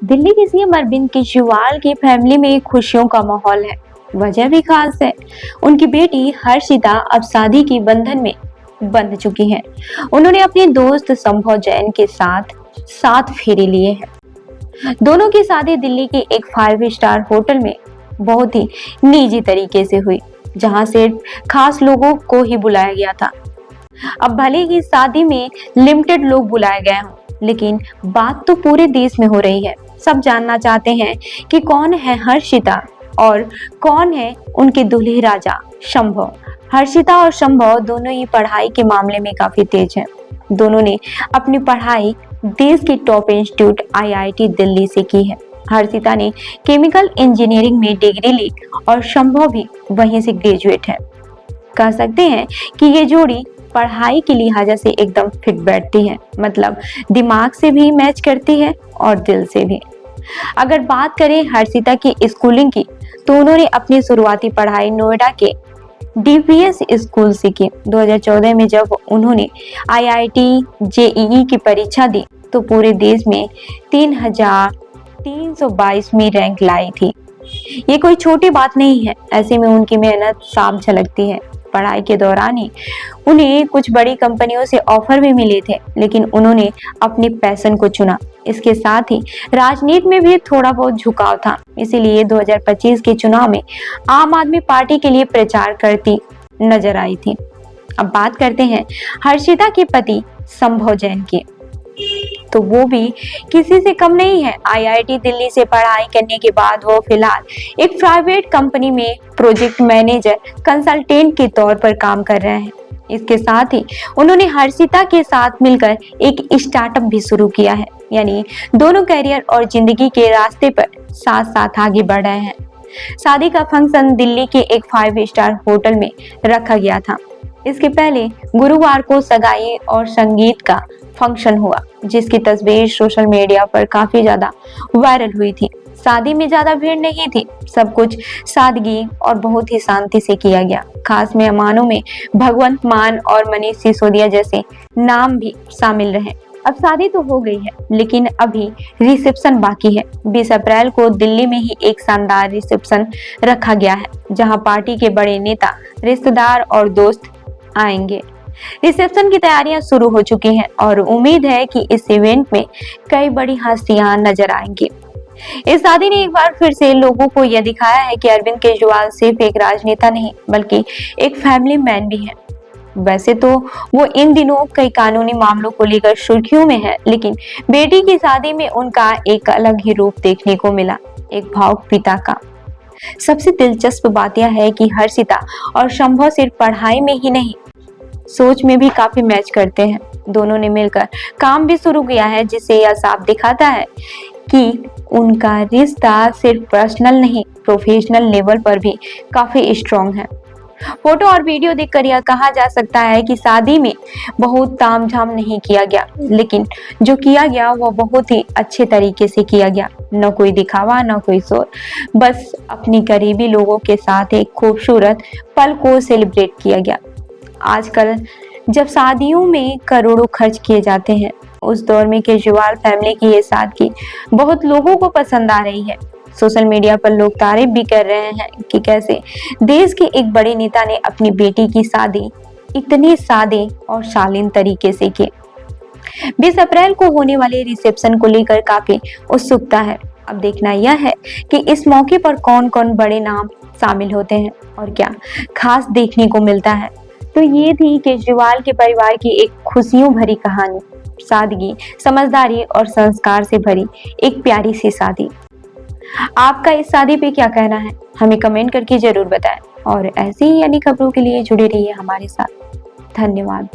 दिल्ली के सीएम अरविंद केजरीवाल की फैमिली में खुशियों का माहौल है। वजह भी खास है। उनकी बेटी हर्षिता अब शादी के बंधन में बंध चुकी हैं। उन्होंने अपने दोस्त संभव जैन के साथ 7 फेरे लिए हैं। दोनों की शादी दिल्ली के एक 5 स्टार होटल में बहुत ही निजी तरीके से हुई, जहां सिर्फ खास लोगों को ही बुलाया गया था। अब भले ही शादी में लिमिटेड लोग बुलाए गए हों, लेकिन बात तो पूरे देश में हो रही है। सब जानना चाहते हैं कि कौन है हर्षिता और कौन है उनके दूल्हे राजा संभव। हर्षिता और संभव दोनों ही पढ़ाई के मामले में काफी तेज हैं। दोनों ने अपनी पढ़ाई देश के टॉप इंस्टीट्यूट IIT दिल्ली से की है। हर्षिता ने केमिकल इंजीनियरिंग में डिग्री ली और संभव भी वहीं से ग्रेजुएट है। कह सकते हैं कि ये जोड़ी पढ़ाई के लिहाजा से एकदम फिट बैठती है, मतलब दिमाग से भी मैच करती है और दिल से भी। अगर बात करें हर्षिता की स्कूलिंग की, तो उन्होंने अपनी शुरुआती पढ़ाई नोएडा के DPS स्कूल से की। 2014 में जब उन्होंने IIT JEE की परीक्षा दी, तो पूरे देश में 3322वीं रैंक लाई थी। ये कोई छोटी बात नहीं है। ऐसे में उनकी मेहनत साफ झलकती है। पढ़ाई के दौरान ही उन्हें कुछ बड़ी कंपनियों से ऑफर भी मिले थे, लेकिन उन्होंने अपने पैशन को चुना। इसके साथ ही राजनीति में भी थोड़ा बहुत झुकाव था, इसीलिए 2025 के चुनाव में आम आदमी पार्टी के लिए प्रचार करती नजर आई थी। अब बात करते हैं हर्षिता के पति संभव जैन की, तो वो भी किसी से कम नहीं है। IIT दिल्ली से पढ़ाई करने के बाद वो फिलहाल एक प्राइवेट कंपनी में प्रोजेक्ट मैनेजर कंसल्टेंट के तौर पर काम कर रहे हैं। इसके साथ ही उन्होंने हर्षिता के साथ मिलकर एक स्टार्टअप भी शुरू किया है, यानी दोनों करियर और जिंदगी के रास्ते पर साथ साथ आगे बढ़ रहे हैं। शादी का फंक्शन दिल्ली के एक 5 स्टार होटल में रखा गया था। इसके पहले गुरुवार को सगाई और संगीत का फंक्शन हुआ, जिसकी तस्वीर सोशल मीडिया पर काफी ज्यादा वायरल हुई थी। शादी में ज्यादा भीड़ नहीं थी, सब कुछ सादगी और बहुत ही शांति से किया गया। खास मेहमानों में भगवंत मान और मनीष सिसोदिया जैसे नाम भी शामिल रहे। अब शादी तो हो गई है, लेकिन अभी रिसेप्शन बाकी है। 20 अप्रैल को दिल्ली में ही एक शानदार रिसेप्शन रखा गया है, जहां पार्टी के बड़े नेता, रिश्तेदार और दोस्त आएंगे। रिसेप्शन की तैयारियां शुरू हो चुकी हैं और उम्मीद है कि इस इवेंट में कई बड़ी हस्तियां नजर आएंगी। इस शादी ने एक बार फिर से लोगों को यह दिखाया है कि अरविंद केजरीवाल सिर्फ एक राजनेता नहीं, बल्कि एक फैमिली मैन भी है। वैसे तो वो इन दिनों कई कानूनी मामलों को लेकर सुर्खियों में है, लेकिन बेटी की शादी में उनका एक अलग ही रूप देखने को मिला, एक भावुक पिता का। सबसे दिलचस्प बात यह है कि हर्षिता और संभव सिर्फ पढ़ाई में ही नहीं, सोच में भी काफी मैच करते हैं। दोनों ने मिलकर काम भी शुरू किया है, जिससे यह साफ दिखाता है कि उनका रिश्ता सिर्फ पर्सनल नहीं, प्रोफेशनल लेवल पर भी काफी स्ट्रॉन्ग है। फोटो और वीडियो देखकर यह कहा जा सकता है कि शादी में बहुत तामझाम नहीं किया गया, लेकिन जो किया गया वो बहुत ही अच्छे तरीके से किया गया। न कोई दिखावा, न कोई शोर, बस अपनी करीबी लोगों के साथ एक खूबसूरत पल को सेलिब्रेट किया गया। आजकल जब शादियों में करोड़ों खर्च किए जाते हैं, उस दौर में केजरीवाल फैमिली की ये सादगी बहुत लोगों को पसंद आ रही है। सोशल मीडिया पर लोग तारीफ भी कर रहे हैं कि कैसे देश के एक बड़े नेता ने अपनी बेटी की शादी इतने सादे और शालीन तरीके से की। 20 अप्रैल को होने वाले रिसेप्शन को लेकर काफी उत्सुकता है। अब देखना यह है कि इस मौके पर कौन कौन बड़े नाम शामिल होते हैं और क्या खास देखने को मिलता है। तो ये थी केजरीवाल के परिवार की एक खुशियों भरी कहानी, सादगी, समझदारी और संस्कार से भरी एक प्यारी सी शादी। आपका इस शादी पे क्या कहना है, हमें कमेंट करके जरूर बताएं और ऐसी ही अन्य खबरों के लिए जुड़े रहिए हमारे साथ। धन्यवाद।